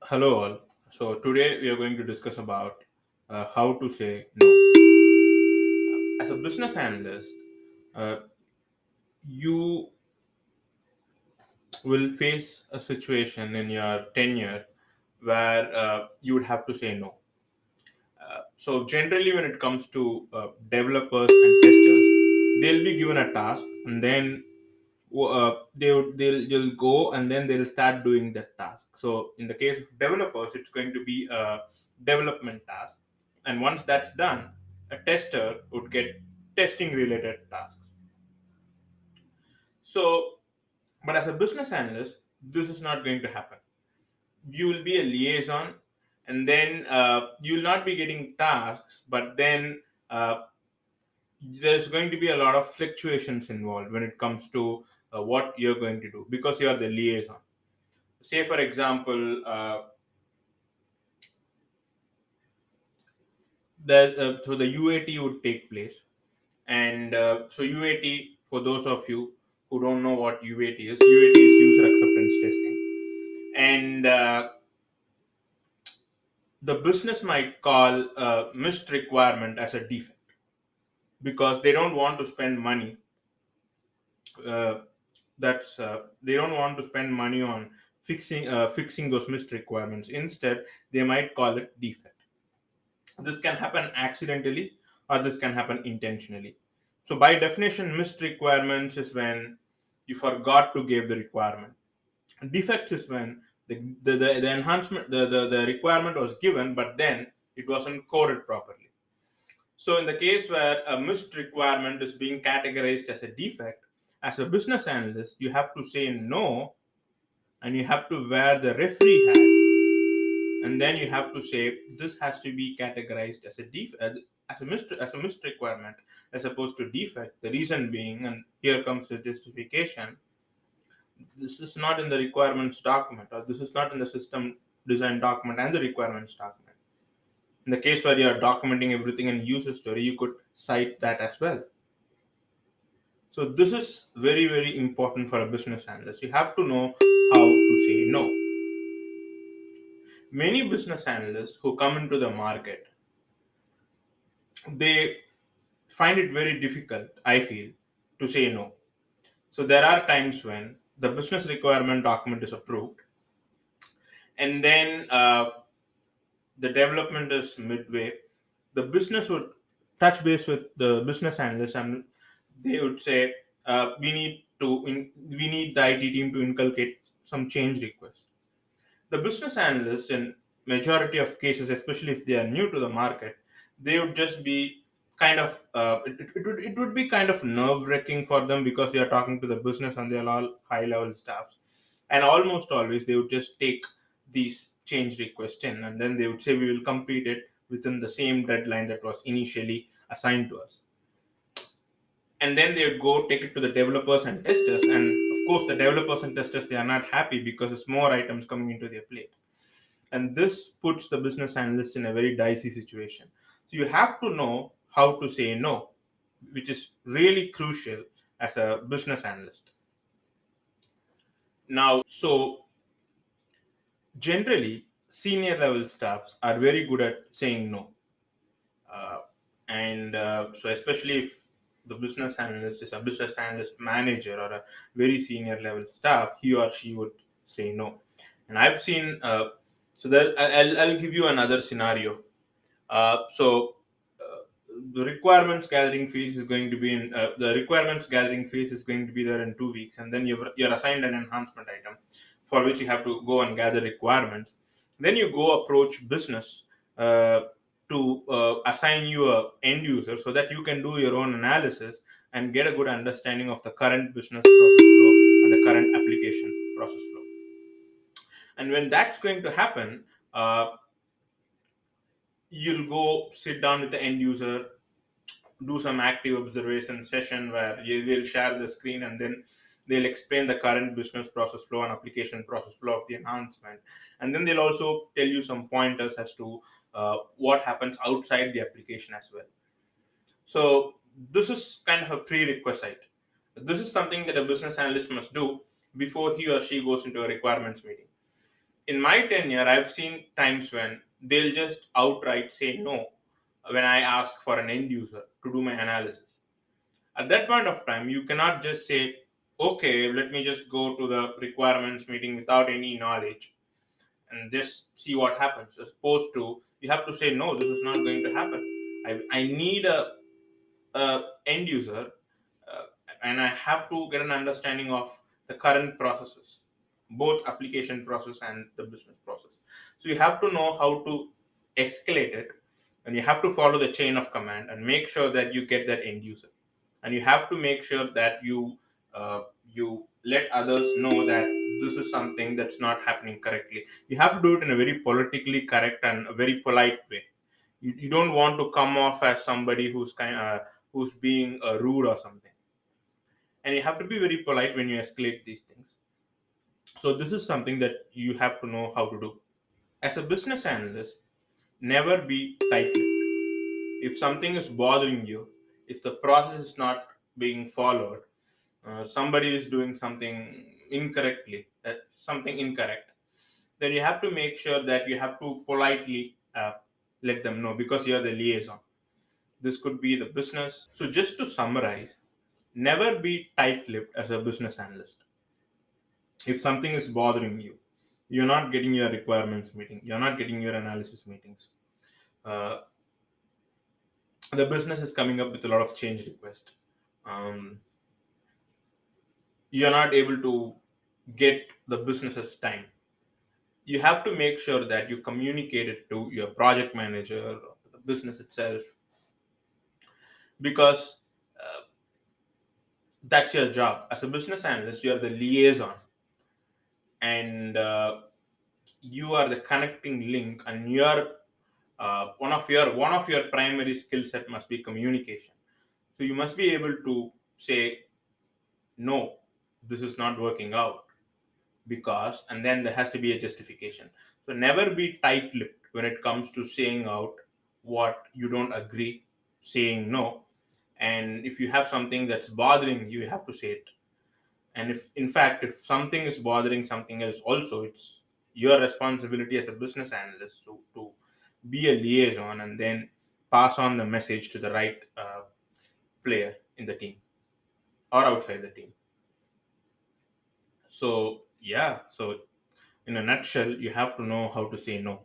Hello all. So today we are going to discuss about how to say no. As a business analyst, uh, you will face a situation in your tenure where you would have to say no. So generally, when it comes to developers and testers, they'll be given a task and then they'll go and then they'll start doing that task. So in the case of developers, it's going to be a development task, and once that's done, a tester would get testing related tasks. So, but as a business analyst, this is not going to happen. You will be a liaison, and then you will not be getting tasks, but then uh, there's going to be a lot of fluctuations involved when it comes to what you're going to do because you are the liaison. Say for example, so the UAT would take place, and so UAT, for those of you who don't know what UAT is user acceptance testing, and the business might call a missed requirement as a defect because they don't want to spend money. That's They don't want to spend money on fixing those missed requirements. Instead, they might call it defect. This can happen accidentally or this can happen intentionally. So by definition, missed requirements is when you forgot to give the requirement. Defects is when the enhancement, the requirement was given, but then it wasn't coded properly. So in the case where a missed requirement is being categorized as a defect, as a business analyst, you have to say no, and you have to wear the referee hat, and then you have to say this has to be categorized as a as a missed requirement as opposed to defect. The reason being, and here comes the justification, this is not in the requirements document, or this is not in the system design document and the requirements document. In the case where you are documenting everything in user story, you could cite that as well. So this is very, very important for a business analyst. You have to know how to say no. Many business analysts who come into the market, they find it very difficult, I feel, to say no. So there are times when the business requirement document is approved, and then the development is midway. The business would touch base with the business analyst, and they would say, we need the IT team to inculcate some change requests. The business analyst, in majority of cases, especially if they are new to the market, they would just be kind of it would be kind of nerve wracking for them because they are talking to the business and they are all high level staffs, and almost always they would just take these change requests in, and then they would say we will complete it within the same deadline that was initially assigned to us. And then they would go take it to the developers and testers, and of course the developers and testers, they are not happy because there's more items coming into their plate, and this puts the business analyst in a very dicey situation. So you have to know how to say no, which is really crucial as a business analyst. Now, so generally senior level staffs are very good at saying no, uh, and so especially if the business analyst is a business analyst manager or a very senior level staff, he or she would say no. And I've seen so that I'll give you another scenario. So the requirements gathering phase is going to be in the requirements gathering phase is going to be there in 2 weeks, and then you're assigned an enhancement item for which you have to go and gather requirements. Then you go approach business uh, to assign you a end user so that you can do your own analysis and get a good understanding of the current business process flow and the current application process flow. And when that's going to happen, uh, you'll go sit down with the end user, do some active observation session where you will share the screen, and then they'll explain the current business process flow and application process flow of the enhancement, and then they'll also tell you some pointers as to what happens outside the application as well. So this is kind of a prerequisite. This is something that a business analyst must do before he or she goes into a requirements meeting. In my tenure, I've seen times when they'll just outright say no when I ask for an end user to do my analysis. At that point of time, you cannot just say, okay, let me just go to the requirements meeting without any knowledge and just see what happens. As opposed to, you have to say, no, this is not going to happen. I need a end user, uh, and I have to get an understanding of the current processes, both application process and the business process. So you have to know how to escalate it, and you have to follow the chain of command and make sure that you get that end user, and you have to make sure that you let others know that this is something that's not happening correctly. You have to do it in a very politically correct and a very polite way. You don't want to come off as somebody who's being rude or something, and you have to be very polite when you escalate these things. So this is something that you have to know how to do as a business analyst. Never be tight-lipped. If something is bothering you, if the process is not being followed, somebody is doing something incorrectly, something incorrect, then you have to make sure that you have to politely let them know, because you're the liaison. This could be the business. So, just to summarize, never be tight lipped as a business analyst. If something is bothering you, you're not getting your requirements meeting, you're not getting your analysis meetings, uh, the business is coming up with a lot of change requests, um, you're not able to get the business's time, you have to make sure that you communicate it to your project manager or the business itself, because that's your job as a business analyst. You are the liaison, and you are the connecting link, and your one of your primary skill set must be communication. So you must be able to say no, this is not working out, because, and then there has to be a justification. So never be tight lipped when it comes to saying out what you don't agree, saying no. And if you have something that's bothering you, you have to say it. And if, in fact, if something is bothering something else also, it's your responsibility as a business analyst to be a liaison and then pass on the message to the right player in the team or outside the team. So yeah, so in a nutshell, you have to know how to say no.